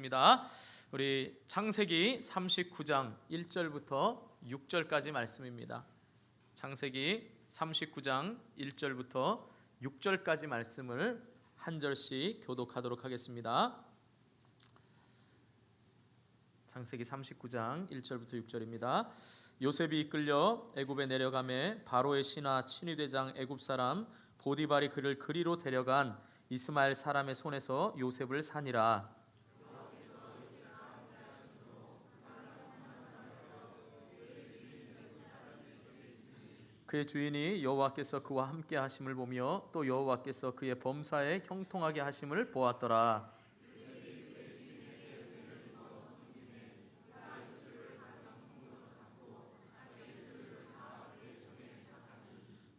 하겠습니다. 우리 창세기 39장 1절부터 6절까지 말씀입니다. 창세기 39장 1절부터 6절까지 말씀을 한 절씩 교독하도록 하겠습니다. 창세기 39장 1절부터 6절입니다. 요셉이 이끌려 애굽에 내려가매 바로의 신하 친위대장 애굽 사람 보디발이 그를 그리로 데려간 이스마엘 사람의 손에서 요셉을 산이라. 그의 주인이 여호와께서 그와 함께 하심을 보며 또 여호와께서 그의 범사에 형통하게 하심을 보았더라.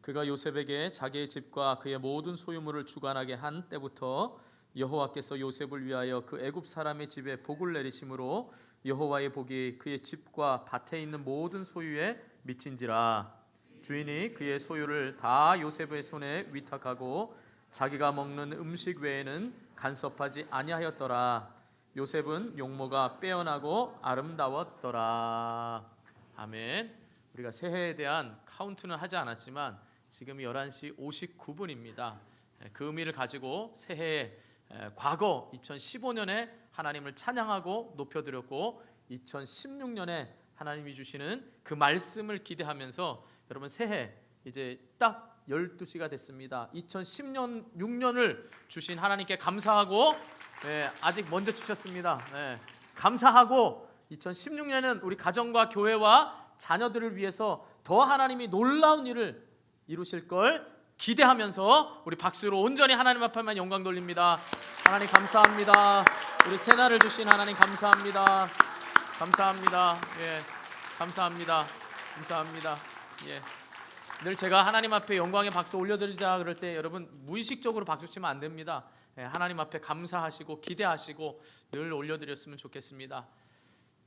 그가 요셉에게 자기의 집과 그의 모든 소유물을 주관하게 한 때부터 여호와께서 요셉을 위하여 그 애굽 사람의 집에 복을 내리심으로 여호와의 복이 그의 집과 밭에 있는 모든 소유에 미친지라. 주인이 그의 소유를 다 요셉의 손에 위탁하고 자기가 먹는 음식 외에는 간섭하지 아니하였더라. 요셉은 용모가 빼어나고 아름다웠더라. 아멘. 우리가 새해에 대한 카운트는 하지 않았지만 지금이 11시 59분입니다. 그 의미를 가지고 새해에 과거 2015년에 하나님을 찬양하고 높여드렸고 2016년에 하나님이 주시는 그 말씀을 기대하면서 여러분 새해 이제 딱 12시가 됐습니다. 2016년을 주신 하나님께 감사하고 아직 먼저 주셨습니다. 감사하고 2016년은 우리 가정과 교회와 자녀들을 위해서 더 하나님이 놀라운 일을 이루실 걸 기대하면서 우리 박수로 온전히 하나님 앞에만 영광 돌립니다. 하나님 감사합니다. 우리 새날을 주신 하나님 감사합니다. 감사합니다. 감사합니다. 감사합니다. 늘 제가 하나님 앞에 영광의 박수 올려드리자 그럴 때 여러분 무의식적으로 박수 치면 안 됩니다. 하나님 앞에 감사하시고 기대하시고 늘 올려드렸으면 좋겠습니다.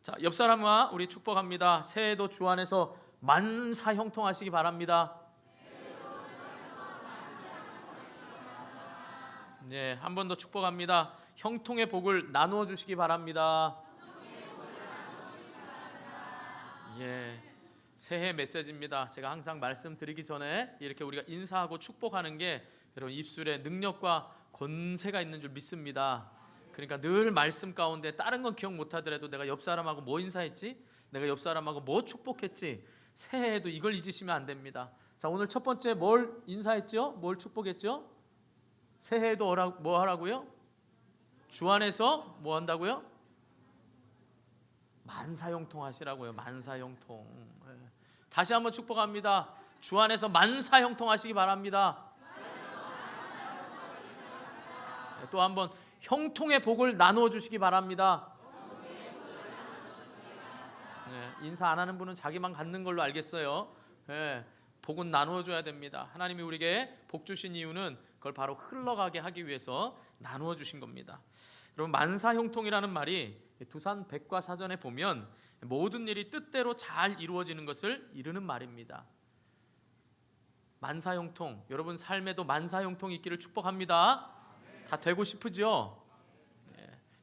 자, 옆 사람과 우리 축복합니다. 새해도 주 안에서 만사 형통하시기 바랍니다. 한 번 더 축복합니다. 형통의 복을 나누어 주시기 바랍니다. 새해 메시지입니다. 제가 항상 말씀드리기 전에 이렇게 우리가 인사하고 축복하는 게 여러분 입술에 능력과 권세가 있는 줄 믿습니다. 그러니까 늘 말씀 가운데 다른 건 기억 못하더라도 내가 옆 사람하고 뭐 인사했지? 내가 옆 사람하고 뭐 축복했지? 새해에도 이걸 잊으시면 안 됩니다. 자, 오늘 첫 번째 뭘 인사했죠? 뭘 축복했죠? 새해에도 뭐 하라고요? 주 안에서 뭐 한다고요? 만사형통하시라고요. 만사형통. 다시 한번 축복합니다. 주 안에서 만사형통하시기 바랍니다. 또 한번 형통의 복을 나누어 주시기 바랍니다. 인사 안 하는 분은 자기만 갖는 걸로 알겠어요. 복은 나누어 줘야 됩니다. 하나님이 우리에게 복 주신 이유는 그걸 바로 흘러가게 하기 위해서 나누어 주신 겁니다. 여러분 만사형통이라는 말이 두산 백과사전에 보면 모든 일이 뜻대로 잘 이루어지는 것을 이르는 말입니다. 만사형통, 여러분 삶에도 만사형통이 있기를 축복합니다. 다 되고 싶으죠?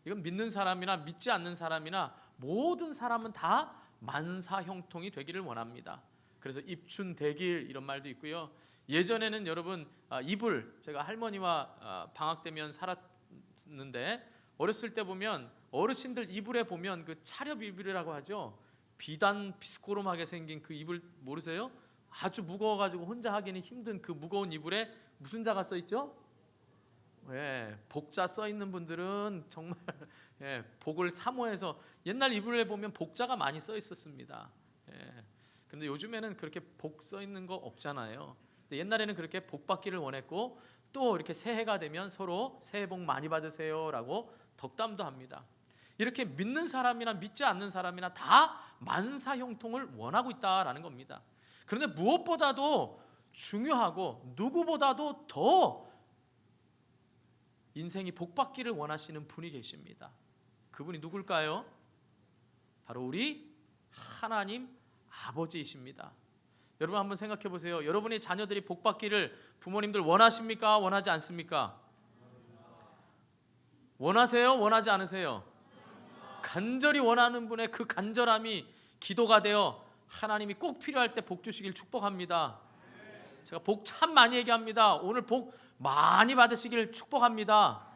이건 믿는 사람이나 믿지 않는 사람이나 모든 사람은 다 만사형통이 되기를 원합니다. 그래서 입춘대길 이런 말도 있고요. 예전에는 여러분 이불, 제가 할머니와 방학 때면 살았는데 어렸을 때 보면 어르신들 이불에 보면 그 차렵 이불이라고 하죠. 비단 비스코름하게 생긴 그 이불 모르세요? 아주 무거워가지고 혼자 하기는 힘든 그 무거운 이불에 무슨 자가 써 있죠? 복자 써 있는 분들은 정말 복을 사모해서 옛날 이불에 보면 복자가 많이 써 있었습니다. 근데 요즘에는 그렇게 복 써 있는 거 없잖아요. 근데 옛날에는 그렇게 복 받기를 원했고 또 이렇게 새해가 되면 서로 새해 복 많이 받으세요라고 덕담도 합니다. 이렇게 믿는 사람이나 믿지 않는 사람이나 다 만사형통을 원하고 있다라는 겁니다. 그런데 무엇보다도 중요하고 누구보다도 더 인생이 복 받기를 원하시는 분이 계십니다. 그분이 누굴까요? 바로 우리 하나님 아버지이십니다. 여러분 한번 생각해 보세요. 여러분의 자녀들이 복 받기를 부모님들 원하십니까? 원하지 않습니까? 원하세요? 원하지 않으세요? 간절히 원하는 분의 그 간절함이 기도가 되어 하나님이 꼭 필요할 때 복 주시길 축복합니다. 제가 복 참 많이 얘기합니다. 오늘 복 많이 받으시길 축복합니다.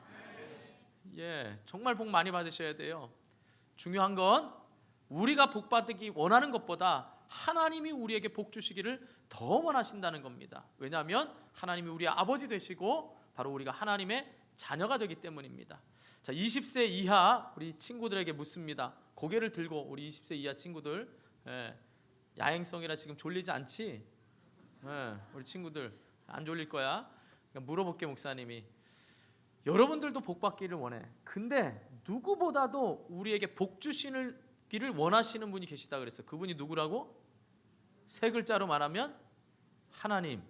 정말 복 많이 받으셔야 돼요. 중요한 건 우리가 복 받기 원하는 것보다 하나님이 우리에게 복 주시기를 더 원하신다는 겁니다. 왜냐하면 하나님이 우리의 아버지 되시고 바로 우리가 하나님의 자녀가 되기 때문입니다. 자, 20세 이하 우리 친구들에게 묻습니다. 고개를 들고 우리 20세 이하 친구들, 야행성이라 지금 졸리지 않지? 우리 친구들 안 졸릴 거야. 물어볼게 목사님이. 여러분들도 복 받기를 원해. 근데 누구보다도 우리에게 복 주시기를 원하시는 분이 계시다 그랬어요. 그분이 누구라고? 3글자로 말하면 하나님,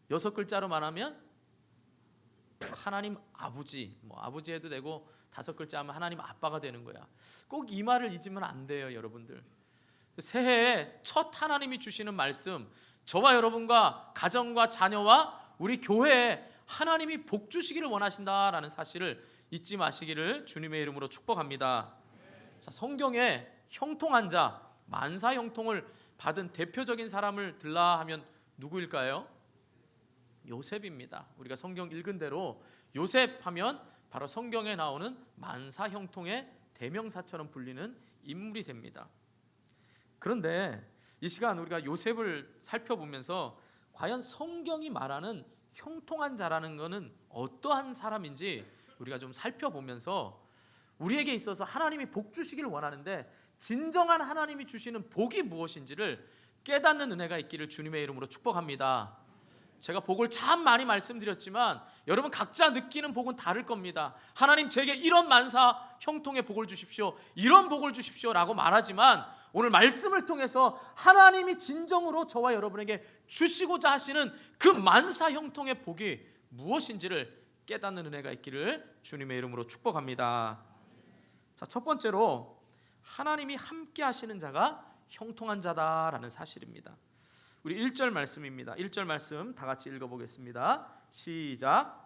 6글자로 말하면 하나님 아버지. 아버지 해도 되고 5글자 하면 하나님 아빠가 되는 거야. 꼭 이 말을 잊으면 안 돼요, 여러분들. 새해에 첫 하나님이 주시는 말씀, 저와 여러분과 가정과 자녀와 우리 교회에 하나님이 복 주시기를 원하신다라는 사실을 잊지 마시기를 주님의 이름으로 축복합니다. 자, 성경에 형통한 자, 만사 형통을 받은 대표적인 사람을 들라 하면 누구일까요? 요셉입니다. 우리가 성경 읽은 대로 요셉 하면 바로 성경에 나오는 만사 형통의 대명사처럼 불리는 인물이 됩니다. 그런데 이 시간 우리가 요셉을 살펴보면서 과연 성경이 말하는 형통한 자라는 것은 어떠한 사람인지 우리가 좀 살펴보면서 우리에게 있어서 하나님이 복 주시기를 원하는데 진정한 하나님이 주시는 복이 무엇인지를 깨닫는 은혜가 있기를 주님의 이름으로 축복합니다. 제가 복을 참 많이 말씀드렸지만 여러분 각자 느끼는 복은 다를 겁니다. 하나님 제게 이런 만사 형통의 복을 주십시오, 이런 복을 주십시오 라고 말하지만 오늘 말씀을 통해서 하나님이 진정으로 저와 여러분에게 주시고자 하시는 그 만사 형통의 복이 무엇인지를 깨닫는 은혜가 있기를 주님의 이름으로 축복합니다. 자, 첫 번째로 하나님이 함께 하시는 자가 형통한 자다라는 사실입니다. 우리 1절 말씀입니다. 1절 말씀 다 같이 읽어보겠습니다. 시작.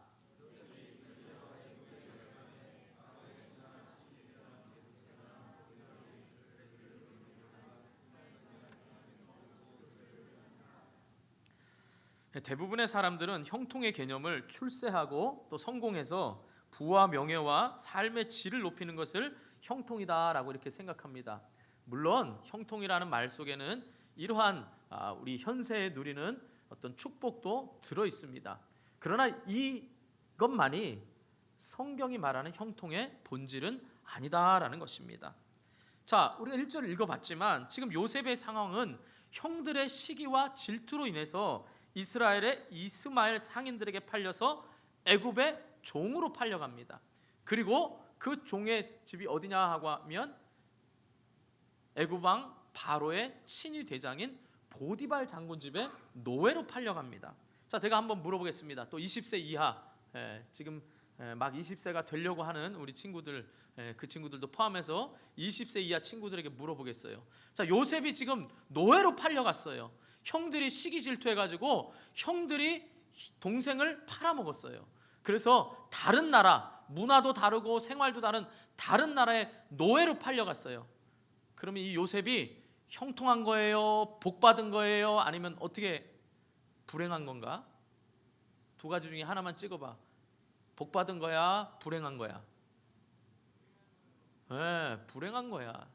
대부분의 사람들은 형통의 개념을 출세하고 또 성공해서 부와 명예와 삶의 질을 높이는 것을 형통이다라고 이렇게 생각합니다. 물론 형통이라는 말 속에는 이러한 우리 현세에 누리는 어떤 축복도 들어 있습니다. 그러나 이것만이 성경이 말하는 형통의 본질은 아니다라는 것입니다. 자, 우리가 1절을 읽어봤지만 지금 요셉의 상황은 형들의 시기와 질투로 인해서 이스라엘의 이스마엘 상인들에게 팔려서 애굽의 종으로 팔려갑니다. 그리고 그 종의 집이 어디냐 하고 하면 애굽 왕 바로의 친위 대장인 보디발 장군 집에 노예로 팔려갑니다. 자, 제가 한번 물어보겠습니다. 또 20세 이하 지금 막 20세가 되려고 하는 우리 친구들, 그 친구들도 포함해서 20세 이하 친구들에게 물어보겠어요. 자, 요셉이 지금 노예로 팔려갔어요. 형들이 시기 질투해가지고 형들이 동생을 팔아먹었어요. 그래서 다른 나라, 문화도 다르고 생활도 다른 다른 나라에 노예로 팔려갔어요. 그러면 이 요셉이 형통한 거예요? 복 받은 거예요? 아니면 어떻게 불행한 건가? 두 가지 중에 하나만 찍어봐. 복 받은 거야? 불행한 거야? 불행한 거야.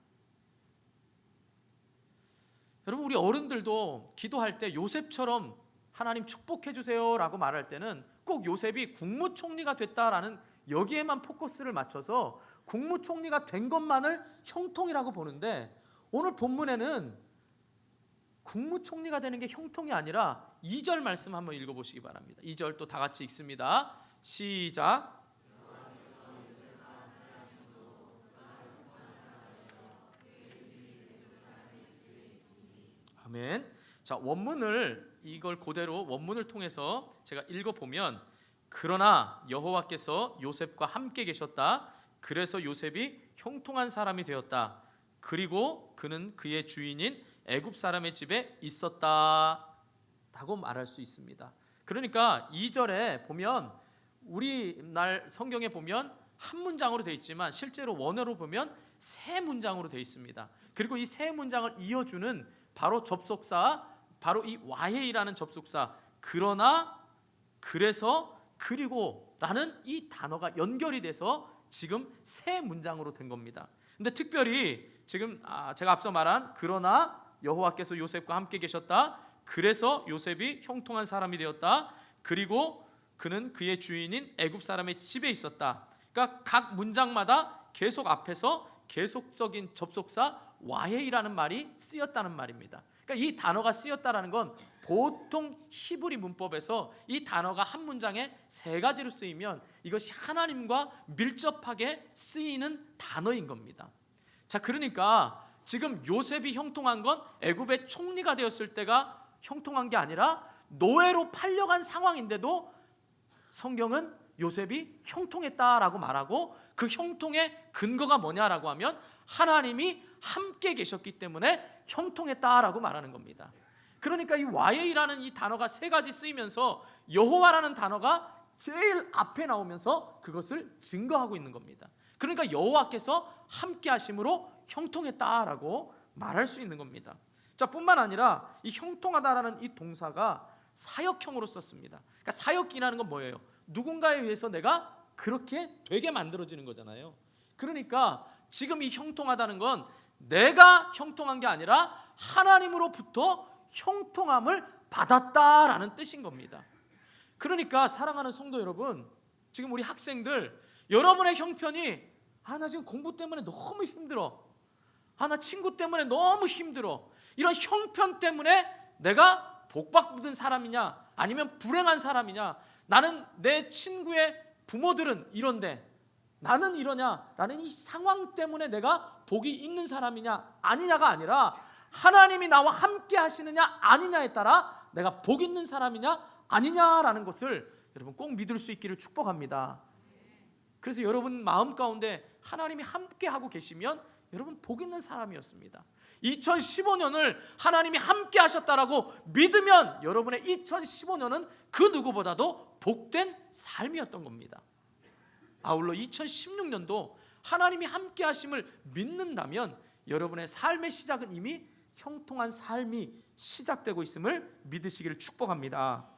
여러분, 우리 어른들도 기도할 때 요셉처럼 하나님 축복해 주세요 라고 말할 때는 꼭 요셉이 국무총리가 됐다라는 여기에만 포커스를 맞춰서 국무총리가 된 것만을 형통이라고 보는데, 오늘 본문에는 국무총리가 되는 게 형통이 아니라 2절 말씀 한번 읽어보시기 바랍니다. 2절 또 다 같이 읽습니다. 시작. 아멘. 자, 원문을 이걸 그대로 원문을 통해서 제가 읽어보면, 그러나 여호와께서 요셉과 함께 계셨다. 그래서 요셉이 형통한 사람이 되었다. 그리고 그는 그의 주인인 애굽 사람의 집에 있었다 라고 말할 수 있습니다. 그러니까 2절에 보면, 우리날 성경에 보면 한 문장으로 되어 있지만 실제로 원어로 보면 세 문장으로 되어 있습니다. 그리고 이 세 문장을 이어주는 바로 접속사, 바로 이 와헤이라는 접속사, 그러나, 그래서, 그리고 라는 이 단어가 연결이 돼서 지금 세 문장으로 된 겁니다. 근데 특별히 지금 제가 앞서 말한 그러나 여호와께서 요셉과 함께 계셨다, 그래서 요셉이 형통한 사람이 되었다, 그리고 그는 그의 주인인 애굽 사람의 집에 있었다. 그러니까 각 문장마다 계속 앞에서 계속적인 접속사 와헤이라는 말이 쓰였다는 말입니다. 그러니까 이 단어가 쓰였다라는 건 보통 히브리 문법에서 이 단어가 한 문장에 세 가지로 쓰이면 이것이 하나님과 밀접하게 쓰이는 단어인 겁니다. 자, 그러니까 지금 요셉이 형통한 건 애굽의 총리가 되었을 때가 형통한 게 아니라 노예로 팔려간 상황인데도 성경은 요셉이 형통했다라고 말하고, 그 형통의 근거가 뭐냐라고 하면 하나님이 함께 계셨기 때문에 형통했다라고 말하는 겁니다. 그러니까 이 와헤이라는 이 단어가 세 가지 쓰이면서 여호와라는 단어가 제일 앞에 나오면서 그것을 증거하고 있는 겁니다. 그러니까 여호와께서 함께 하심으로 형통했다라고 말할 수 있는 겁니다. 자, 뿐만 아니라 이 형통하다라는 이 동사가 사역형으로 썼습니다. 그러니까 사역이라는 건 뭐예요? 누군가에 의해서 내가 그렇게 되게 만들어지는 거잖아요. 그러니까 지금 이 형통하다는 건 내가 형통한 게 아니라 하나님으로부터 형통함을 받았다라는 뜻인 겁니다. 그러니까 사랑하는 성도 여러분, 지금 우리 학생들, 여러분의 형편이 나 지금 공부 때문에 너무 힘들어, 나 친구 때문에 너무 힘들어, 이런 형편 때문에 내가 복받은 사람이냐 아니면 불행한 사람이냐, 나는 내 친구의 부모들은 이런데 나는 이러냐 라는 이 상황 때문에 내가 복이 있는 사람이냐 아니냐가 아니라 하나님이 나와 함께 하시느냐 아니냐에 따라 내가 복 있는 사람이냐 아니냐라는 것을 여러분 꼭 믿을 수 있기를 축복합니다. 그래서 여러분 마음 가운데 하나님이 함께 하고 계시면 여러분 복 있는 사람이었습니다. 2015년을 하나님이 함께 하셨다라고 믿으면 여러분의 2015년은 그 누구보다도 복된 삶이었던 겁니다. 아울러 2016년도 하나님이 함께 하심을 믿는다면 여러분의 삶의 시작은 이미 형통한 삶이 시작되고 있음을 믿으시기를 축복합니다.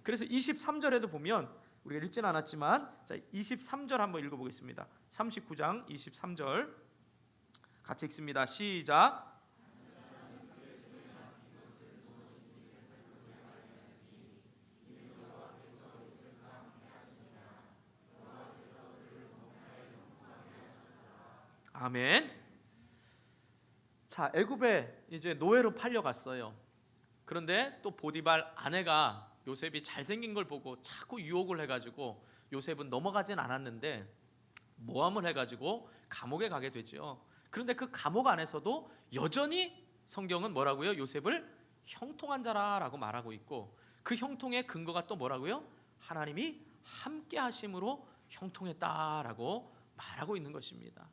그래서 23절에도 보면 우리가 읽지는 않았지만 23절 한번 읽어보겠습니다. 39장 23절 같이 읽습니다. 시작. 아멘. 자, 애굽에 이제 노예로 팔려갔어요. 그런데 또 보디발 아내가 요셉이 잘생긴 걸 보고 자꾸 유혹을 해가지고 요셉은 넘어가진 않았는데 모함을 해가지고 감옥에 가게 되죠. 그런데 그 감옥 안에서도 여전히 성경은 뭐라고요? 요셉을 형통한 자라라고 말하고 있고, 그 형통의 근거가 또 뭐라고요? 하나님이 함께 하심으로 형통했다라고 말하고 있는 것입니다.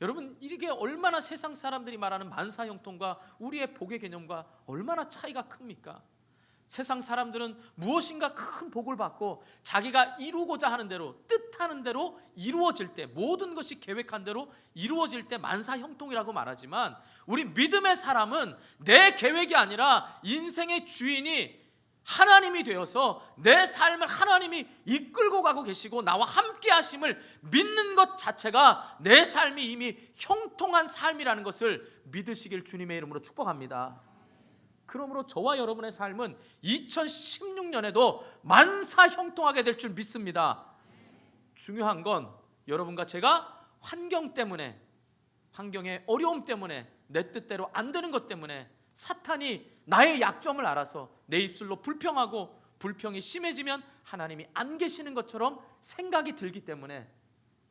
여러분, 이게 얼마나 세상 사람들이 말하는 만사 형통과 우리의 복의 개념과 얼마나 차이가 큽니까? 세상 사람들은 무엇인가 큰 복을 받고 자기가 이루고자 하는 대로, 뜻하는 대로 이루어질 때, 모든 것이 계획한 대로 이루어질 때 만사 형통이라고 말하지만, 우리 믿음의 사람은 내 계획이 아니라 인생의 주인이 하나님이 되어서 내 삶을 하나님이 이끌고 가고 계시고 나와 함께 하심을 믿는 것 자체가 내 삶이 이미 형통한 삶이라는 것을 믿으시길 주님의 이름으로 축복합니다. 그러므로 저와 여러분의 삶은 2016년에도 만사 형통하게 될 줄 믿습니다. 중요한 건 여러분과 제가 환경 때문에, 환경의 어려움 때문에, 내 뜻대로 안 되는 것 때문에 사탄이 나의 약점을 알아서 내 입술로 불평하고 불평이 심해지면 하나님이 안 계시는 것처럼 생각이 들기 때문에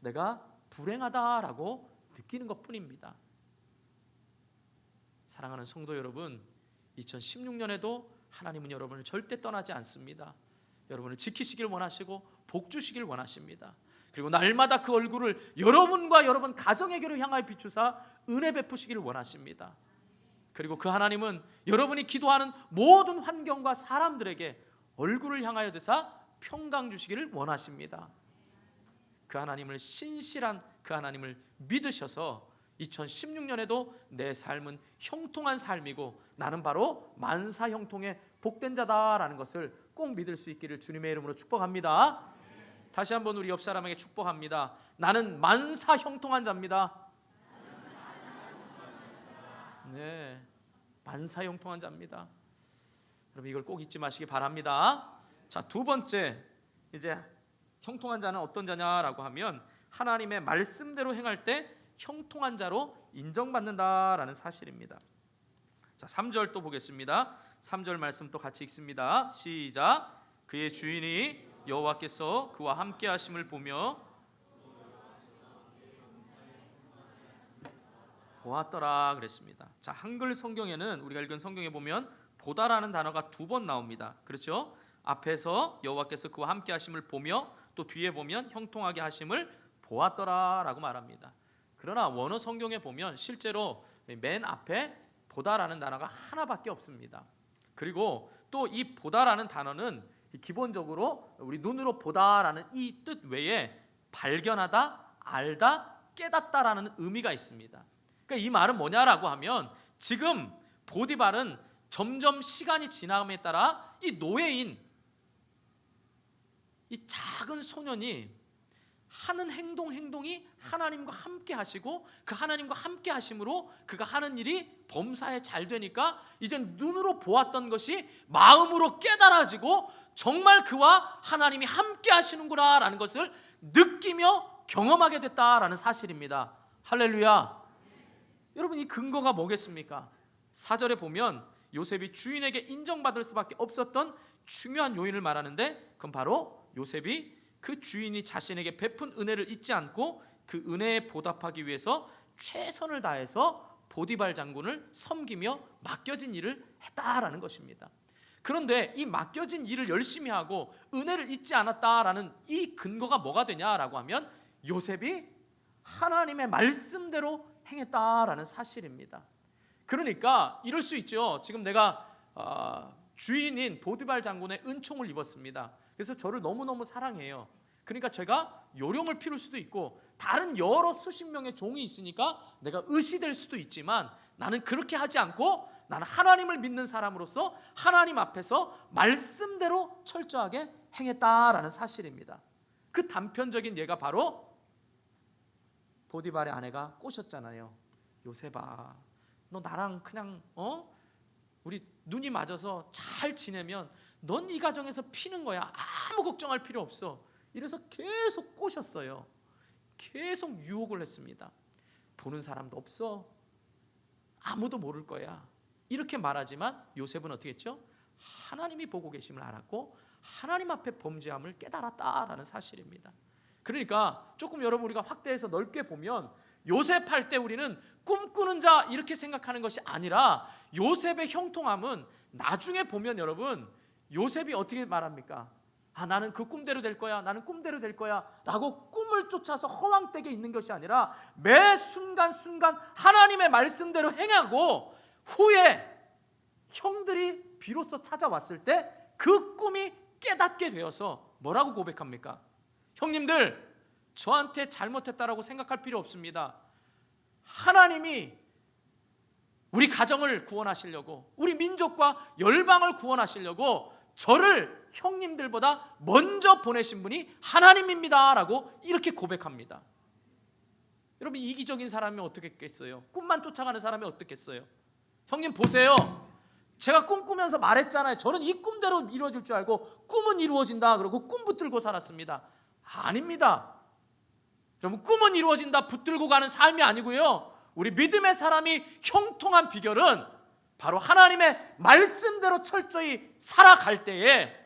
내가 불행하다라고 느끼는 것뿐입니다. 사랑하는 성도 여러분, 2016년에도 하나님은 여러분을 절대 떠나지 않습니다. 여러분을 지키시길 원하시고 복 주시길 원하십니다. 그리고 날마다 그 얼굴을 여러분과 여러분 가정에게로 향하여 비추사 은혜 베푸시길 원하십니다. 그리고 그 하나님은 여러분이 기도하는 모든 환경과 사람들에게 얼굴을 향하여 드사 평강 주시기를 원하십니다. 그 하나님을 신실한 그 하나님을 믿으셔서 2016년에도 내 삶은 형통한 삶이고 나는 바로 만사 형통의 복된 자다라는 것을 꼭 믿을 수 있기를 주님의 이름으로 축복합니다. 다시 한번 우리 옆 사람에게 축복합니다. 나는 만사 형통한 자입니다. 네, 만사 형통한 자입니다. 여러분 이걸 꼭 잊지 마시기 바랍니다. 자, 두 번째, 이제 형통한 자는 어떤 자냐라고 하면 하나님의 말씀대로 행할 때 형통한 자로 인정받는다라는 사실입니다. 자, 3절 또 보겠습니다. 3절 말씀 또 같이 읽습니다. 시작. 그의 주인이 여호와께서 그와 함께 하심을 보며 보았더라 그랬습니다. 자, 한글 성경에는 우리가 읽은 성경에 보면 보다라는 단어가 2번 나옵니다. 그렇죠? 앞에서 여호와께서 그와 함께 하심을 보며 또 뒤에 보면 형통하게 하심을 보았더라라고 말합니다. 그러나 원어 성경에 보면 실제로 맨 앞에 보다라는 단어가 하나밖에 없습니다. 그리고 또 이 보다라는 단어는 기본적으로 우리 눈으로 보다라는 이 뜻 외에 발견하다, 알다, 깨닫다라는 의미가 있습니다. 그러니까 이 말은 뭐냐라고 하면 지금 보디발은 점점 시간이 지남에 따라 이 노예인 이 작은 소년이 하는 행동이 하나님과 함께 하시고 그 하나님과 함께 하심으로 그가 하는 일이 범사에 잘 되니까 이제 눈으로 보았던 것이 마음으로 깨달아지고 정말 그와 하나님이 함께 하시는구나 라는 것을 느끼며 경험하게 됐다라는 사실입니다. 할렐루야. 여러분 이 근거가 뭐겠습니까? 4절에 보면 요셉이 주인에게 인정받을 수밖에 없었던 중요한 요인을 말하는데 그건 바로 요셉이 그 주인이 자신에게 베푼 은혜를 잊지 않고 그 은혜에 보답하기 위해서 최선을 다해서 보디발 장군을 섬기며 맡겨진 일을 했다라는 것입니다. 그런데 이 맡겨진 일을 열심히 하고 은혜를 잊지 않았다라는 이 근거가 뭐가 되냐라고 하면 요셉이 하나님의 말씀대로 행했다라는 사실입니다. 그러니까 이럴 수 있죠. 지금 내가 주인인 보디발 장군의 은총을 입었습니다. 그래서 저를 너무너무 사랑해요. 그러니까 제가 요령을 피울 수도 있고 다른 여러 수십 명의 종이 있으니까 내가 의시될 수도 있지만 나는 그렇게 하지 않고 나는 하나님을 믿는 사람으로서 하나님 앞에서 말씀대로 철저하게 행했다라는 사실입니다. 그 단편적인 예가 바로 보디발의 아내가 꼬셨잖아요. 요셉아, 너 나랑 그냥 우리 눈이 맞아서 잘 지내면 넌 이 가정에서 피는 거야. 아무 걱정할 필요 없어. 이래서 계속 꼬셨어요. 계속 유혹을 했습니다. 보는 사람도 없어. 아무도 모를 거야. 이렇게 말하지만 요셉은 어떻게 했죠? 하나님이 보고 계심을 알았고 하나님 앞에 범죄함을 깨달았다라는 사실입니다. 그러니까 조금 여러분 우리가 확대해서 넓게 보면 요셉 할 때 우리는 꿈꾸는 자 이렇게 생각하는 것이 아니라 요셉의 형통함은 나중에 보면 여러분 요셉이 어떻게 말합니까? 나는 그 꿈대로 될 거야. 나는 꿈대로 될 거야. 라고 꿈을 쫓아서 허황되게 있는 것이 아니라 매 순간순간 하나님의 말씀대로 행하고 후에 형들이 비로소 찾아왔을 때 그 꿈이 깨닫게 되어서 뭐라고 고백합니까? 형님들, 저한테 잘못했다라고 생각할 필요 없습니다. 하나님이 우리 가정을 구원하시려고 우리 민족과 열방을 구원하시려고 저를 형님들보다 먼저 보내신 분이 하나님입니다 라고 이렇게 고백합니다. 여러분 이기적인 사람이 어떻겠어요? 꿈만 쫓아가는 사람이 어떻겠어요? 형님 보세요. 제가 꿈꾸면서 말했잖아요. 저는 이 꿈대로 이루어질 줄 알고 꿈은 이루어진다 그러고 꿈 붙들고 살았습니다. 아닙니다. 여러분 꿈은 이루어진다 붙들고 가는 삶이 아니고요. 우리 믿음의 사람이 형통한 비결은 바로 하나님의 말씀대로 철저히 살아갈 때에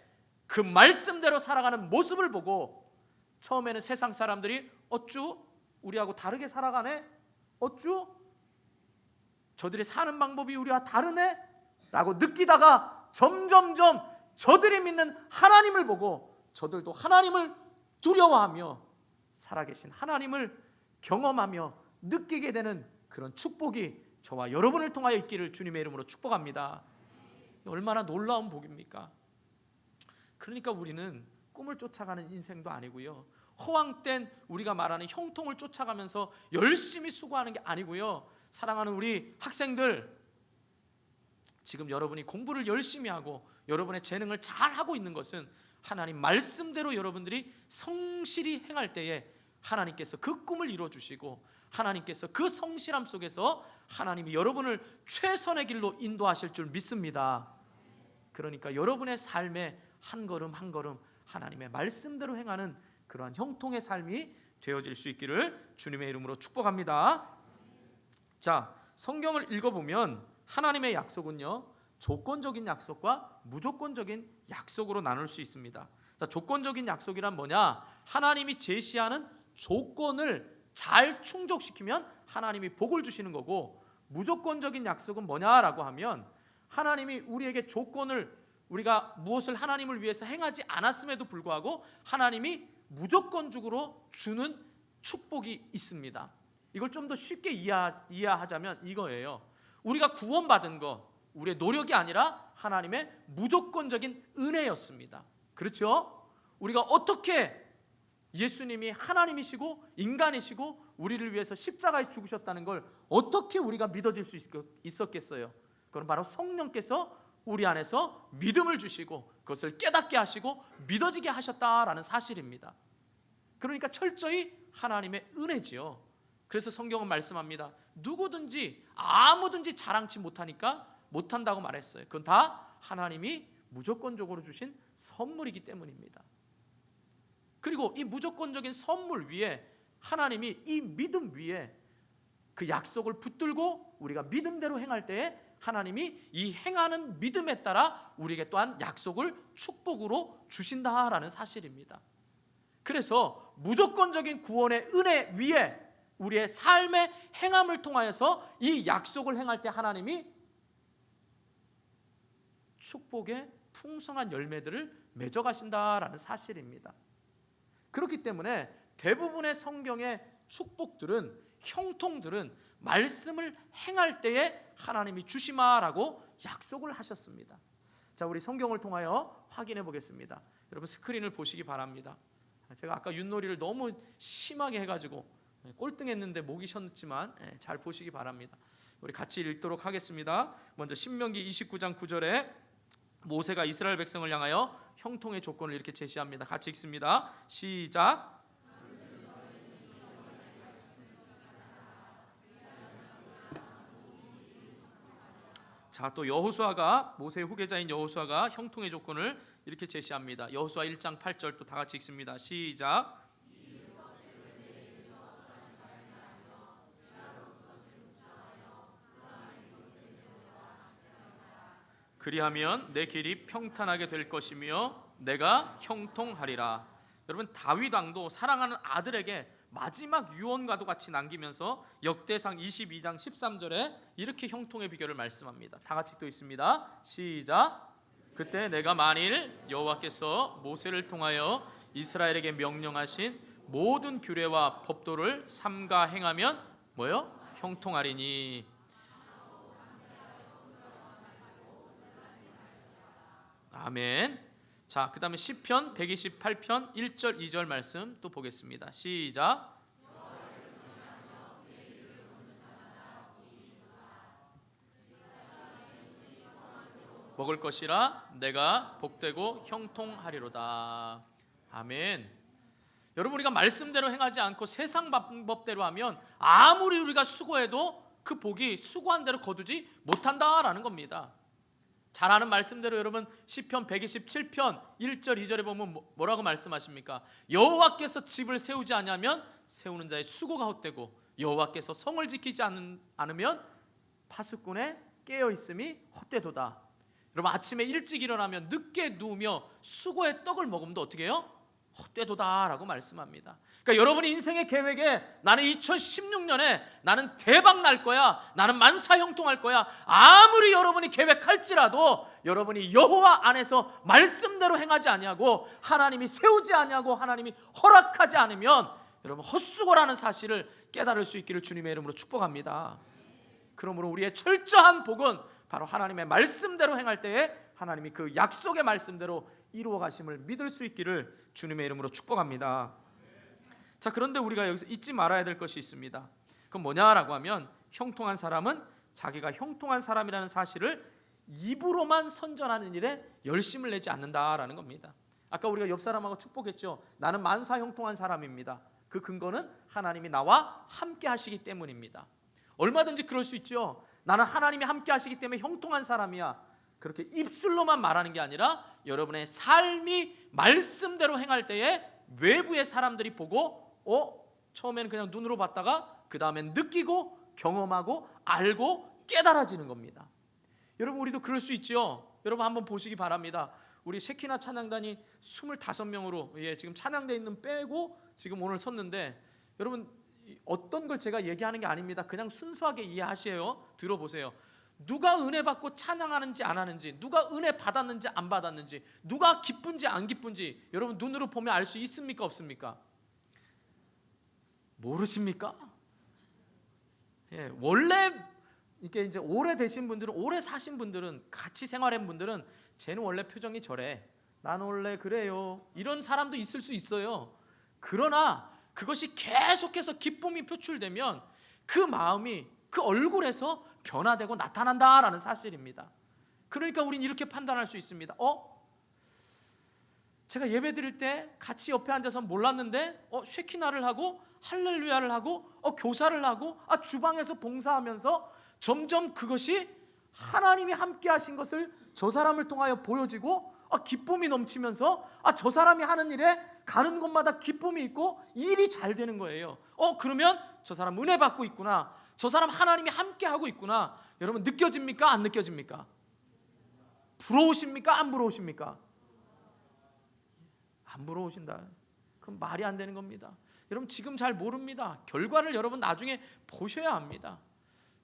그 말씀대로 살아가는 모습을 보고 처음에는 세상 사람들이 어쭈? 우리하고 다르게 살아가네? 어쭈? 저들이 사는 방법이 우리와 다르네? 라고 느끼다가 점점점 저들이 믿는 하나님을 보고 저들도 하나님을 두려워하며 살아계신 하나님을 경험하며 느끼게 되는 그런 축복이 저와 여러분을 통하여 있기를 주님의 이름으로 축복합니다. 얼마나 놀라운 복입니까? 그러니까 우리는 꿈을 쫓아가는 인생도 아니고요. 허황된 우리가 말하는 형통을 쫓아가면서 열심히 수고하는 게 아니고요. 사랑하는 우리 학생들, 지금 여러분이 공부를 열심히 하고 여러분의 재능을 잘 하고 있는 것은 하나님 말씀대로 여러분들이 성실히 행할 때에 하나님께서 그 꿈을 이루어주시고 하나님께서 그 성실함 속에서 하나님이 여러분을 최선의 길로 인도하실 줄 믿습니다. 그러니까 여러분의 삶에 한 걸음 한 걸음 하나님의 말씀대로 행하는 그러한 형통의 삶이 되어질 수 있기를 주님의 이름으로 축복합니다. 자, 성경을 읽어보면 하나님의 약속은요, 조건적인 약속과 무조건적인 약속으로 나눌 수 있습니다. 자, 조건적인 약속이란 뭐냐? 하나님이 제시하는 조건을 잘 충족시키면 하나님이 복을 주시는 거고, 무조건적인 약속은 뭐냐라고 하면 하나님이 우리에게 조건을, 우리가 무엇을 하나님을 위해서 행하지 않았음에도 불구하고 하나님이 무조건적으로 주는 축복이 있습니다. 이걸 좀 더 쉽게 이해하자면 이거예요. 우리가 구원받은 거 우리의 노력이 아니라 하나님의 무조건적인 은혜였습니다. 그렇죠? 우리가 어떻게 예수님이 하나님이시고 인간이시고 우리를 위해서 십자가에 죽으셨다는 걸 어떻게 우리가 믿어질 수 있었겠어요? 그건 바로 성령께서 우리 안에서 믿음을 주시고 그것을 깨닫게 하시고 믿어지게 하셨다라는 사실입니다. 그러니까 철저히 하나님의 은혜지요. 그래서 성경은 말씀합니다. 누구든지 아무든지 자랑치 못하니까 못한다고 말했어요. 그건 다 하나님이 무조건적으로 주신 선물이기 때문입니다. 그리고 이 무조건적인 선물 위에 하나님이 이 믿음 위에 그 약속을 붙들고 우리가 믿음대로 행할 때에 하나님이 이 행하는 믿음에 따라 우리에게 또한 약속을 축복으로 주신다라는 사실입니다. 그래서 무조건적인 구원의 은혜 위에 우리의 삶의 행함을 통하여서 이 약속을 행할 때 하나님이 축복의 풍성한 열매들을 맺어가신다라는 사실입니다. 그렇기 때문에 대부분의 성경의 축복들은, 형통들은 말씀을 행할 때에 하나님이 주시마라고 약속을 하셨습니다. 자, 우리 성경을 통하여 확인해 보겠습니다. 여러분 스크린을 보시기 바랍니다. 제가 아까 윷놀이를 너무 심하게 해가지고 꼴등했는데 목이 쉬었지만 잘 보시기 바랍니다. 우리 같이 읽도록 하겠습니다. 먼저 신명기 29장 9절에 모세가 이스라엘 백성을 향하여 형통의 조건을 이렇게 제시합니다. 같이 읽습니다. 시작. 자, 또 여호수아가, 모세의 후계자인 여호수아가 형통의 조건을 이렇게 제시합니다. 여호수아 1장 8절 또 다 같이 읽습니다. 시작. 그리하면 내 길이 평탄하게 될 것이며 내가 형통하리라. 여러분 다윗 왕도 사랑하는 아들에게 마지막 유언과도 같이 남기면서 역대상 22장 13절에 이렇게 형통의 비결을 말씀합니다. 다 같이 또 있습니다. 시작. 그때 내가 만일 여호와께서 모세를 통하여 이스라엘에게 명령하신 모든 규례와 법도를 삼가 행하면 뭐요? 형통하리니. 아멘. 자, 그 다음에 시편 128편 1절 2절 말씀 또 보겠습니다. 시작. 먹을 것이라 내가 복되고 형통하리로다. 아멘. 여러분 우리가 말씀대로 행하지 않고 세상 방법대로 하면 아무리 우리가 수고해도 그 복이 수고한 대로 거두지 못한다라는 겁니다. 잘 아는 말씀대로 여러분 시편 127편 1절 2절에 보면 뭐라고 말씀하십니까? 여호와께서 집을 세우지 않으면 세우는 자의 수고가 헛되고 여호와께서 성을 지키지 않으면 파수꾼의 깨어있음이 헛되도다. 여러분 아침에 일찍 일어나면 늦게 누우며 수고의 떡을 먹으면 어떻게 해요? 헛되도다라고 말씀합니다. 그러니까 여러분의 인생의 계획에 나는 2016년에 나는 대박 날 거야, 나는 만사 형통할 거야, 아무리 여러분이 계획할지라도 여러분이 여호와 안에서 말씀대로 행하지 아니하고 하나님이 세우지 아니하고 하나님이 허락하지 않으면 여러분 헛수고라는 사실을 깨달을 수 있기를 주님의 이름으로 축복합니다. 그러므로 우리의 철저한 복은 바로 하나님의 말씀대로 행할 때에 하나님이 그 약속의 말씀대로 이루어 가심을 믿을 수 있기를 주님의 이름으로 축복합니다. 자, 그런데 우리가 여기서 잊지 말아야 될 것이 있습니다. 그건 뭐냐라고 하면 형통한 사람은 자기가 형통한 사람이라는 사실을 입으로만 선전하는 일에 열심을 내지 않는다라는 겁니다. 아까 우리가 옆 사람하고 축복했죠. 나는 만사 형통한 사람입니다. 그 근거는 하나님이 나와 함께 하시기 때문입니다. 얼마든지 그럴 수 있죠. 나는 하나님이 함께 하시기 때문에 형통한 사람이야. 그렇게 입술로만 말하는 게 아니라 여러분의 삶이 말씀대로 행할 때에 외부의 사람들이 보고 처음에는 그냥 눈으로 봤다가 그 다음엔 느끼고 경험하고 알고 깨달아지는 겁니다. 여러분, 우리도 그럴 수 있죠. 여러분 한번 보시기 바랍니다. 우리 쉐키나 찬양단이 25명으로 지금 찬양대 있는 빼고 지금 오늘 섰는데, 여러분 어떤 걸 제가 얘기하는 게 아닙니다. 그냥 순수하게 이해하세요. 들어보세요. 누가 은혜 받고 찬양하는지 안 하는지, 누가 은혜 받았는지 안 받았는지, 누가 기쁜지 안 기쁜지 여러분 눈으로 보면 알 수 있습니까 없습니까? 모르십니까? 원래 이게 이제 오래 되신 분들은, 오래 사신 분들은, 같이 생활한 분들은 쟤는 원래 표정이 저래, 나는 원래 그래요, 이런 사람도 있을 수 있어요. 그러나 그것이 계속해서 기쁨이 표출되면 그 마음이 그 얼굴에서 변화되고 나타난다라는 사실입니다. 그러니까 우리는 이렇게 판단할 수 있습니다. 제가 예배 드릴 때 같이 옆에 앉아서 몰랐는데 쉐키나를 하고 할렐루야를 하고 교사를 하고 주방에서 봉사하면서 점점 그것이 하나님이 함께 하신 것을 저 사람을 통하여 보여지고 기쁨이 넘치면서 저 사람이 하는 일에 가는 곳마다 기쁨이 있고 일이 잘 되는 거예요. 그러면 저 사람 은혜 받고 있구나, 저 사람 하나님이 함께 하고 있구나. 여러분 느껴집니까? 안 느껴집니까? 부러우십니까? 안 부러우십니까? 안 부러우신다. 그럼 말이 안 되는 겁니다. 여러분 지금 잘 모릅니다. 결과를 여러분 나중에 보셔야 합니다.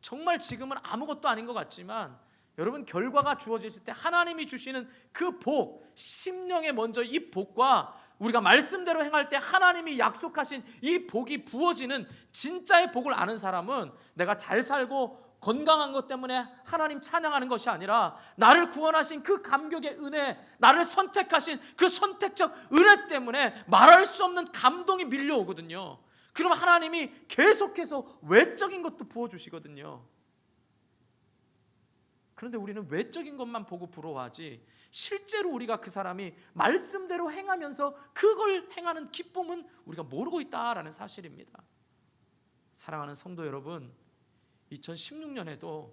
정말 지금은 아무것도 아닌 것 같지만 여러분 결과가 주어졌을 때 하나님이 주시는 그 복, 심령에 먼저 이 복과 우리가 말씀대로 행할 때 하나님이 약속하신 이 복이 부어지는 진짜의 복을 아는 사람은 내가 잘 살고 건강한 것 때문에 하나님 찬양하는 것이 아니라 나를 구원하신 그 감격의 은혜, 나를 선택하신 그 선택적 은혜 때문에 말할 수 없는 감동이 밀려오거든요. 그럼 하나님이 계속해서 외적인 것도 부어주시거든요. 그런데 우리는 외적인 것만 보고 부러워하지 실제로 우리가 그 사람이 말씀대로 행하면서 그걸 행하는 기쁨은 우리가 모르고 있다라는 사실입니다. 사랑하는 성도 여러분, 2016년에도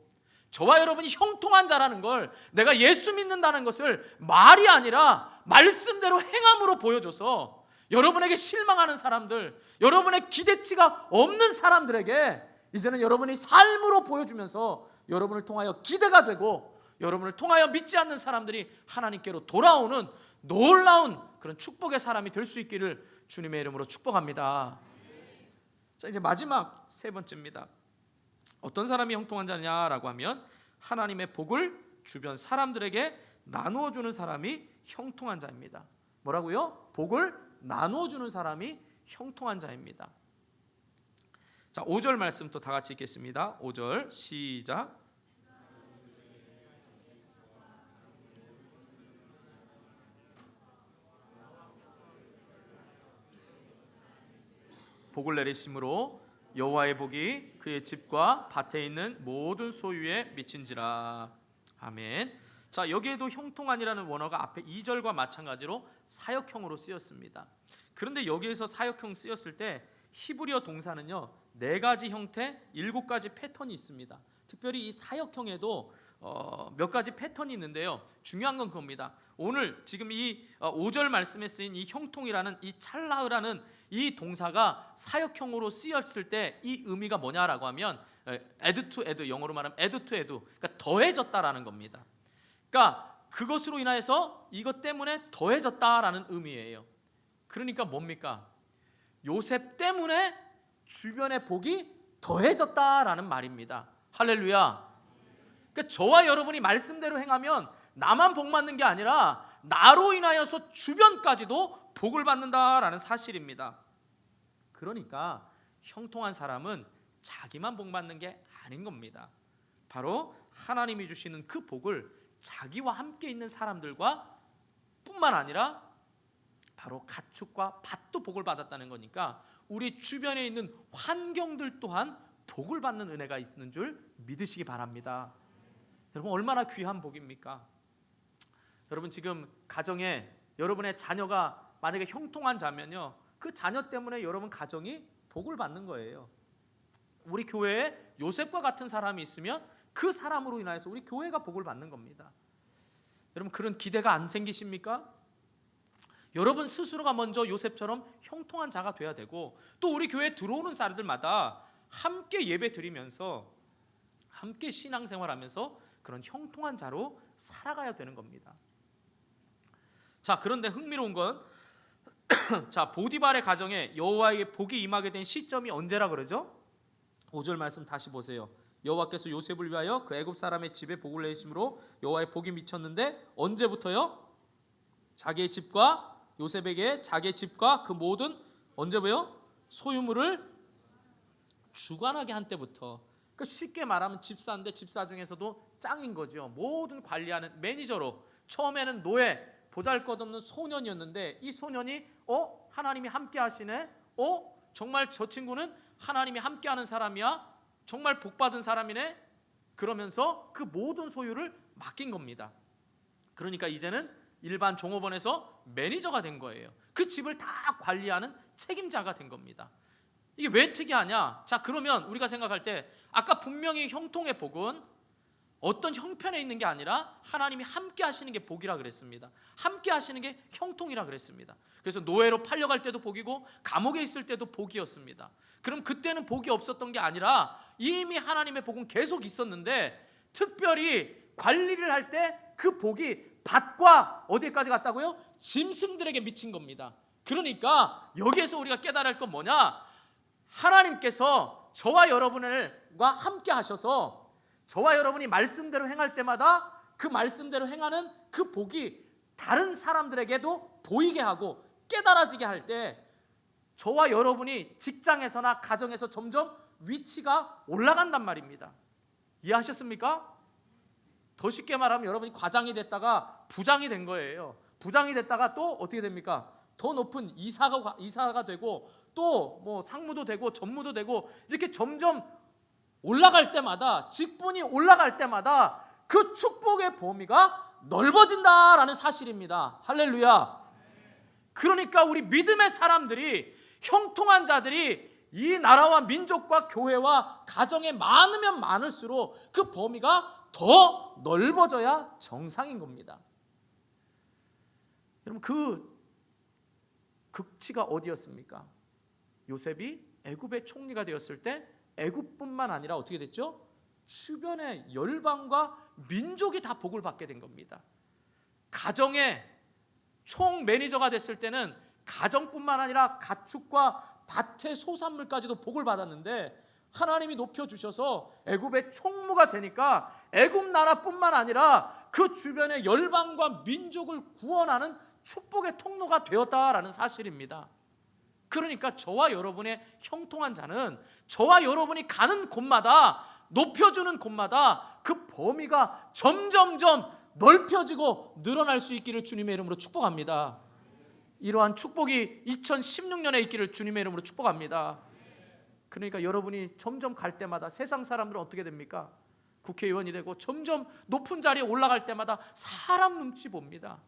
저와 여러분이 형통한 자라는 걸, 내가 예수 믿는다는 것을 말이 아니라 말씀대로 행함으로 보여줘서 여러분에게 실망하는 사람들, 여러분의 기대치가 없는 사람들에게 이제는 여러분이 삶으로 보여주면서 여러분을 통하여 기대가 되고 여러분을 통하여 믿지 않는 사람들이 하나님께로 돌아오는 놀라운 그런 축복의 사람이 될 수 있기를 주님의 이름으로 축복합니다. 자, 이제 마지막 세 번째입니다. 어떤 사람이 형통한 자냐라고 하면 하나님의 복을 주변 사람들에게 나누어 주는 사람이 형통한 자입니다. 뭐라고요? 복을 나누어 주는 사람이 형통한 자입니다. 자, 5절 말씀 또 다 같이 읽겠습니다. 5절 시작. 복을 내리심으로 여호와의 복이 그의 집과 밭에 있는 모든 소유에 미친지라. 아멘. 자, 여기에도 형통한이라는 원어가 앞에 2절과 마찬가지로 사역형으로 쓰였습니다. 그런데 여기에서 사역형 쓰였을 때 히브리어 동사는요 4가지 형태, 7가지 패턴이 있습니다. 특별히 이 사역형에도 몇 가지 패턴이 있는데요. 중요한 건 그겁니다. 오늘 지금 이 5절 말씀에 쓰인 이 형통이라는 이 찰라흐라는 이 동사가 사역형으로 쓰였을 때 이 의미가 뭐냐라고 하면 add to add, 영어로 말하면 add to add, 그러니까 더해졌다라는 겁니다. 그러니까 그것으로 인하여서 이것 때문에 더해졌다라는 의미예요. 그러니까 뭡니까? 요셉 때문에 주변의 복이 더해졌다라는 말입니다. 할렐루야. 그러니까 저와 여러분이 말씀대로 행하면 나만 복 받는 게 아니라 나로 인하여서 주변까지도 복을 받는다라는 사실입니다. 그러니까 형통한 사람은 자기만 복 받는 게 아닌 겁니다. 바로 하나님이 주시는 그 복을 자기와 함께 있는 사람들과 뿐만 아니라 바로 가축과 밭도 복을 받았다는 거니까 우리 주변에 있는 환경들 또한 복을 받는 은혜가 있는 줄 믿으시기 바랍니다. 여러분, 얼마나 귀한 복입니까? 여러분, 지금 가정에 여러분의 자녀가 만약에 형통한 자면요, 그 자녀 때문에 여러분 가정이 복을 받는 거예요. 우리 교회에 요셉과 같은 사람이 있으면 그 사람으로 인하여서 우리 교회가 복을 받는 겁니다. 여러분, 그런 기대가 안 생기십니까? 여러분 스스로가 먼저 요셉처럼 형통한 자가 돼야 되고, 또 우리 교회에 들어오는 사람들마다 함께 예배 드리면서 함께 신앙생활하면서 그런 형통한 자로 살아가야 되는 겁니다. 자, 그런데 흥미로운 건 자, 보디발의 가정에 여호와의 복이 임하게 된 시점이 언제라 그러죠? 5절 말씀 다시 보세요. 여호와께서 요셉을 위하여 그 애굽 사람의 집에 복을 내심으로 여호와의 복이 미쳤는데 언제부터요? 자기의 집과 요셉에게 자기의 집과 그 모든 언제부요? 소유물을 주관하게 한 때부터. 그러니까 쉽게 말하면 집사인데 집사 중에서도 짱인 거죠. 모든 관리하는 매니저로. 처음에는 노예, 보잘것없는 소년이었는데 이 소년이 하나님이 함께 하시네. 정말 저 친구는 하나님이 함께하는 사람이야. 정말 복받은 사람이네. 그러면서 그 모든 소유를 맡긴 겁니다. 그러니까 이제는 일반 종업원에서 매니저가 된 거예요. 그 집을 다 관리하는 책임자가 된 겁니다. 이게 왜 특이하냐? 자, 그러면 우리가 생각할 때 아까 분명히 형통의 복은 어떤 형편에 있는 게 아니라 하나님이 함께 하시는 게 복이라 그랬습니다. 함께 하시는 게 형통이라 그랬습니다. 그래서 노예로 팔려갈 때도 복이고 감옥에 있을 때도 복이었습니다. 그럼 그때는 복이 없었던 게 아니라 이미 하나님의 복은 계속 있었는데 특별히 관리를 할 때 그 복이 밭과 어디까지 갔다고요? 짐승들에게 미친 겁니다. 그러니까 여기에서 우리가 깨달을 건 뭐냐? 하나님께서 저와 여러분과 함께 하셔서 저와 여러분이 말씀대로 행할 때마다 그 말씀대로 행하는 그 복이 다른 사람들에게도 보이게 하고 깨달아지게 할 때 저와 여러분이 직장에서나 가정에서 점점 위치가 올라간단 말입니다. 이해하셨습니까? 더 쉽게 말하면 여러분이 과장이 됐다가 부장이 된 거예요. 부장이 됐다가 또 어떻게 됩니까? 더 높은 이사가 되고 또 뭐 상무도 되고 전무도 되고 이렇게 점점 올라갈 때마다, 직분이 올라갈 때마다 그 축복의 범위가 넓어진다라는 사실입니다. 할렐루야. 그러니까 우리 믿음의 사람들이, 형통한 자들이 이 나라와 민족과 교회와 가정에 많으면 많을수록 그 범위가 더 넓어져야 정상인 겁니다. 여러분, 그 극치가 어디였습니까? 요셉이 애굽의 총리가 되었을 때 애굽뿐만 아니라 어떻게 됐죠? 주변의 열방과 민족이 다 복을 받게 된 겁니다. 가정의 총 매니저가 됐을 때는 가정뿐만 아니라 가축과 밭의 소산물까지도 복을 받았는데 하나님이 높여주셔서 애굽의 총무가 되니까 애굽 나라뿐만 아니라 그 주변의 열방과 민족을 구원하는 축복의 통로가 되었다라는 사실입니다. 그러니까 저와 여러분의 형통한 자는 저와 여러분이 가는 곳마다, 높여주는 곳마다 그 범위가 점점점 넓혀지고 늘어날 수 있기를 주님의 이름으로 축복합니다. 이러한 축복이 2016년에 있기를 주님의 이름으로 축복합니다. 그러니까 여러분이 점점 갈 때마다 세상 사람들은 어떻게 됩니까? 국회의원이 되고 점점 높은 자리에 올라갈 때마다 사람 눈치 봅니다.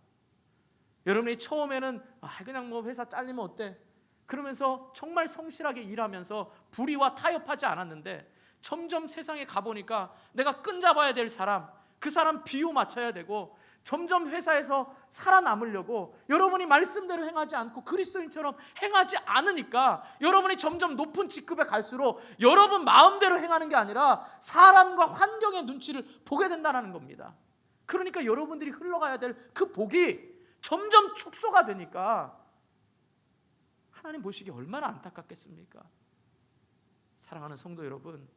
여러분이 처음에는 그냥 뭐 회사 잘리면 어때? 그러면서 정말 성실하게 일하면서 불의와 타협하지 않았는데 점점 세상에 가보니까 내가 끈잡아야 될 사람, 그 사람 비유 맞춰야 되고 점점 회사에서 살아남으려고 여러분이 말씀대로 행하지 않고 그리스도인처럼 행하지 않으니까 여러분이 점점 높은 직급에 갈수록 여러분 마음대로 행하는 게 아니라 사람과 환경의 눈치를 보게 된다는 겁니다. 그러니까 여러분들이 흘러가야 될 그 복이 점점 축소가 되니까 하나님 보시기에 얼마나 안타깝겠습니까? 사랑하는 성도 여러분,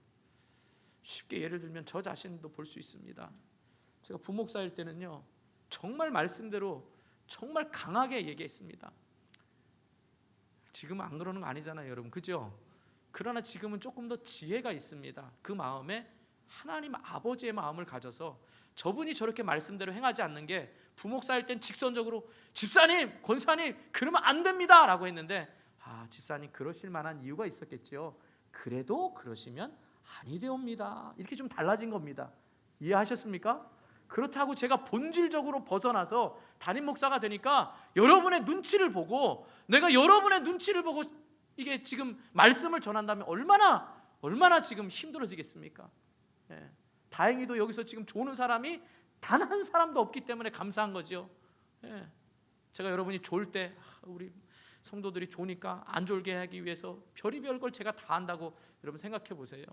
쉽게 예를 들면 저 자신도 볼 수 있습니다. 제가 부목사일 때는요, 정말 말씀대로 정말 강하게 얘기했습니다. 지금은 안 그러는 거 아니잖아요, 여러분, 그죠? 그러나 지금은 조금 더 지혜가 있습니다. 그 마음에 하나님 아버지의 마음을 가져서 저분이 저렇게 말씀대로 행하지 않는 게 부목사일 땐 직선적으로 집사님, 권사님 그러면 안 됩니다 라고 했는데 집사님 그러실 만한 이유가 있었겠지요. 그래도 그러시면 아니되옵니다. 이렇게 좀 달라진 겁니다. 이해하셨습니까? 그렇다고 제가 본질적으로 벗어나서 담임 목사가 되니까 여러분의 눈치를 보고, 내가 여러분의 눈치를 보고 이게 지금 말씀을 전한다면 얼마나 지금 힘들어지겠습니까? 예. 다행히도 여기서 지금 조는 사람이 단 한 사람도 없기 때문에 감사한 거죠. 예. 제가 여러분이 졸 때 우리 성도들이 조니까 안 졸게 하기 위해서 별의별 걸 제가 다 한다고 여러분 생각해 보세요.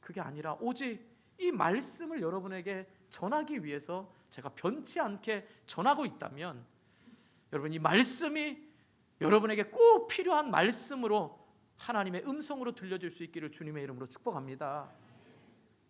그게 아니라 오직 이 말씀을 여러분에게 전하기 위해서 제가 변치 않게 전하고 있다면, 여러분 이 말씀이 여러분에게 꼭 필요한 말씀으로 하나님의 음성으로 들려질 수 있기를 주님의 이름으로 축복합니다.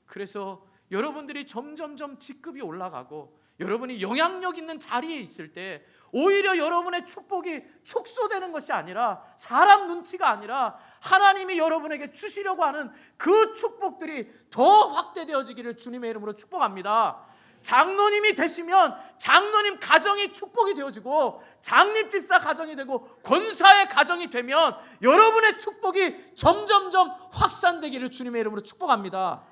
그래서 여러분들이 점점점 직급이 올라가고 여러분이 영향력 있는 자리에 있을 때 오히려 여러분의 축복이 축소되는 것이 아니라, 사람 눈치가 아니라 하나님이 여러분에게 주시려고 하는 그 축복들이 더 확대되어지기를 주님의 이름으로 축복합니다. 장로님이 되시면 장로님 가정이 축복이 되어지고, 장립집사 가정이 되고, 권사의 가정이 되면 여러분의 축복이 점점점 확산되기를 주님의 이름으로 축복합니다.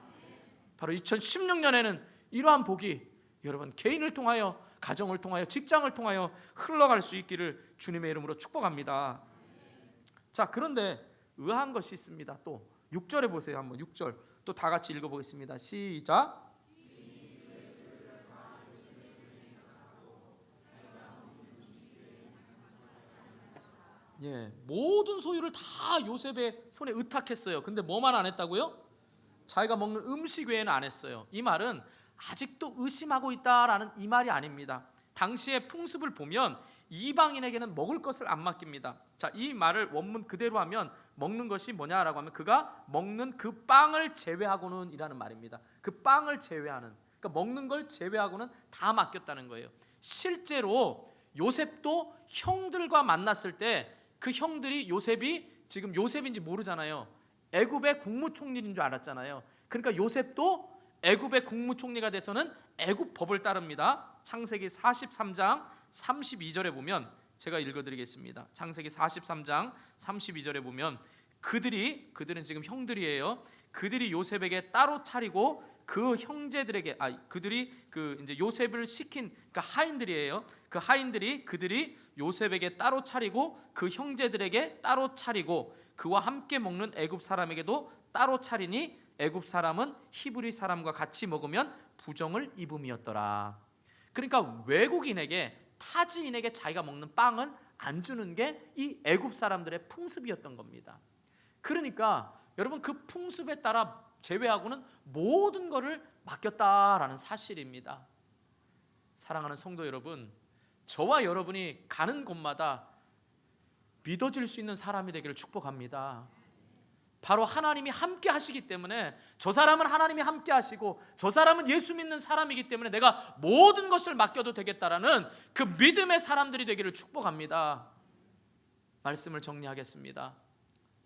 바로 2016년에는 이러한 복이 여러분 개인을 통하여, 가정을 통하여, 직장을 통하여 흘러갈 수 있기를 주님의 이름으로 축복합니다. 자, 그런데 의아한 것이 있습니다. 또 6절에 보세요. 한번 6절 또 다 같이 읽어보겠습니다. 시작. 예, 모든 소유를 다 요셉의 손에 의탁했어요. 근데 뭐만 안 했다고요? 자기가 먹는 음식 외에는 안 했어요. 이 말은 아직도 의심하고 있다라는 이 말이 아닙니다. 당시의 풍습을 보면 이방인에게는 먹을 것을 안 맡깁니다. 자, 이 말을 원문 그대로 하면 먹는 것이 뭐냐라고 하면 그가 먹는 그 빵을 제외하고는 이라는 말입니다. 그 빵을 제외하는, 그러니까 먹는 걸 제외하고는 다 맡겼다는 거예요. 실제로 요셉도 형들과 만났을 때 그 형들이 요셉이 지금 요셉인지 모르잖아요. 애굽의 국무총리인 줄 알았잖아요. 그러니까 요셉도 애굽의 국무총리가 돼서는 애굽 법을 따릅니다. 창세기 43장 32절에 보면, 제가 읽어드리겠습니다. 창세기 43장 32절에 보면 그들은 지금 형들이에요. 그들이 요셉에게 따로 차리고 그 형제들에게, 그들이 이제 요셉을 시킨 그러니까 하인들이에요. 그 하인들이 그들이 요셉에게 따로 차리고 그 형제들에게 따로 차리고 그와 함께 먹는 애굽 사람에게도 따로 차리니 애굽 사람은 히브리 사람과 같이 먹으면 부정을 입음이었더라. 그러니까 외국인에게, 타지인에게 자기가 먹는 빵은 안 주는 게 이 애굽 사람들의 풍습이었던 겁니다. 그러니까 여러분 그 풍습에 따라 제외하고는 모든 것을 맡겼다라는 사실입니다. 사랑하는 성도 여러분, 저와 여러분이 가는 곳마다 믿어질 수 있는 사람이 되기를 축복합니다. 바로 하나님이 함께 하시기 때문에, 저 사람은 하나님이 함께 하시고 저 사람은 예수 믿는 사람이기 때문에 내가 모든 것을 맡겨도 되겠다라는 그 믿음의 사람들이 되기를 축복합니다. 말씀을 정리하겠습니다.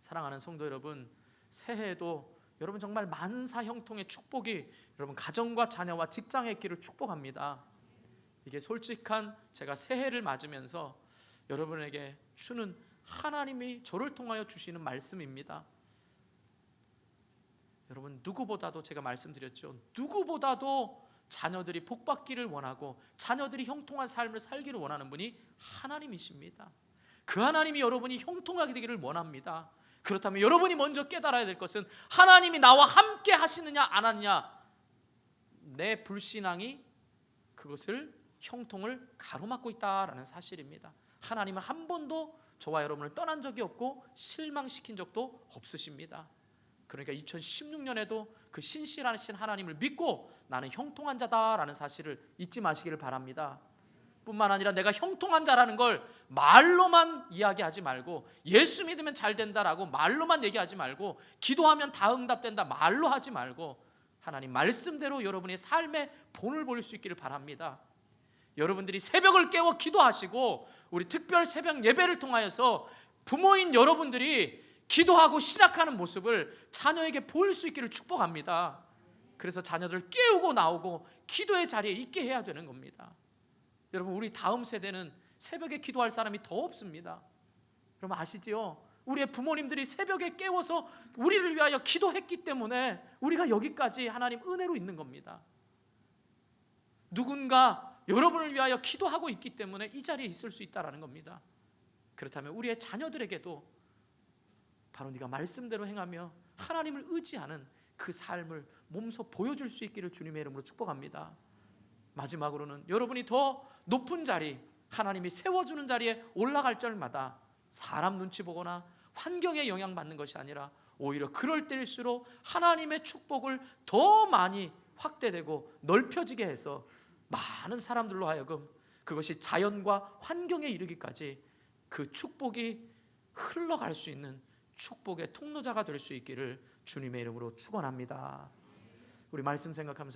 사랑하는 성도 여러분, 새해에도 여러분 정말 만사 형통의 축복이 여러분 가정과 자녀와 직장에 있기를 축복합니다. 이게 솔직한 제가 새해를 맞으면서 여러분에게 주는, 하나님이 저를 통하여 주시는 말씀입니다. 여러분 누구보다도 제가 말씀드렸죠. 누구보다도 자녀들이 복받기를 원하고 자녀들이 형통한 삶을 살기를 원하는 분이 하나님이십니다. 그 하나님이 여러분이 형통하게 되기를 원합니다. 그렇다면 여러분이 먼저 깨달아야 될 것은 하나님이 나와 함께 하시느냐 안 하느냐, 내 불신앙이 그것을 형통을 가로막고 있다라는 사실입니다. 하나님은 한 번도 저와 여러분을 떠난 적이 없고 실망시킨 적도 없으십니다. 그러니까 2016년에도 그 신실하신 하나님을 믿고 나는 형통한 자다라는 사실을 잊지 마시기를 바랍니다. 뿐만 아니라 내가 형통한 자라는 걸 말로만 이야기하지 말고, 예수 믿으면 잘 된다라고 말로만 얘기하지 말고, 기도하면 다 응답된다 말로 하지 말고, 하나님 말씀대로 여러분의 삶의 본을 볼 수 있기를 바랍니다. 여러분들이 새벽을 깨워 기도하시고 우리 특별 새벽 예배를 통하여서 부모인 여러분들이 기도하고 시작하는 모습을 자녀에게 보일 수 있기를 축복합니다. 그래서 자녀들을 깨우고 나오고 기도의 자리에 있게 해야 되는 겁니다. 여러분 우리 다음 세대는 새벽에 기도할 사람이 더 없습니다. 여러분 아시지요? 우리의 부모님들이 새벽에 깨워서 우리를 위하여 기도했기 때문에 우리가 여기까지 하나님 은혜로 있는 겁니다. 누군가 여러분을 위하여 기도하고 있기 때문에 이 자리에 있을 수 있다는 겁니다. 그렇다면 우리의 자녀들에게도 바로 네가 말씀대로 행하며 하나님을 의지하는 그 삶을 몸소 보여줄 수 있기를 주님의 이름으로 축복합니다. 마지막으로는 여러분이 더 높은 자리, 하나님이 세워주는 자리에 올라갈 때마다 사람 눈치 보거나 환경에 영향받는 것이 아니라 오히려 그럴 때일수록 하나님의 축복을 더 많이 확대되고 넓혀지게 해서 많은 사람들로 하여금 그것이 자연과 환경에 이르기까지 그 축복이 흘러갈 수 있는 축복의 통로자가 될 수 있기를 주님의 이름으로 축원합니다. 우리 말씀 생각하면서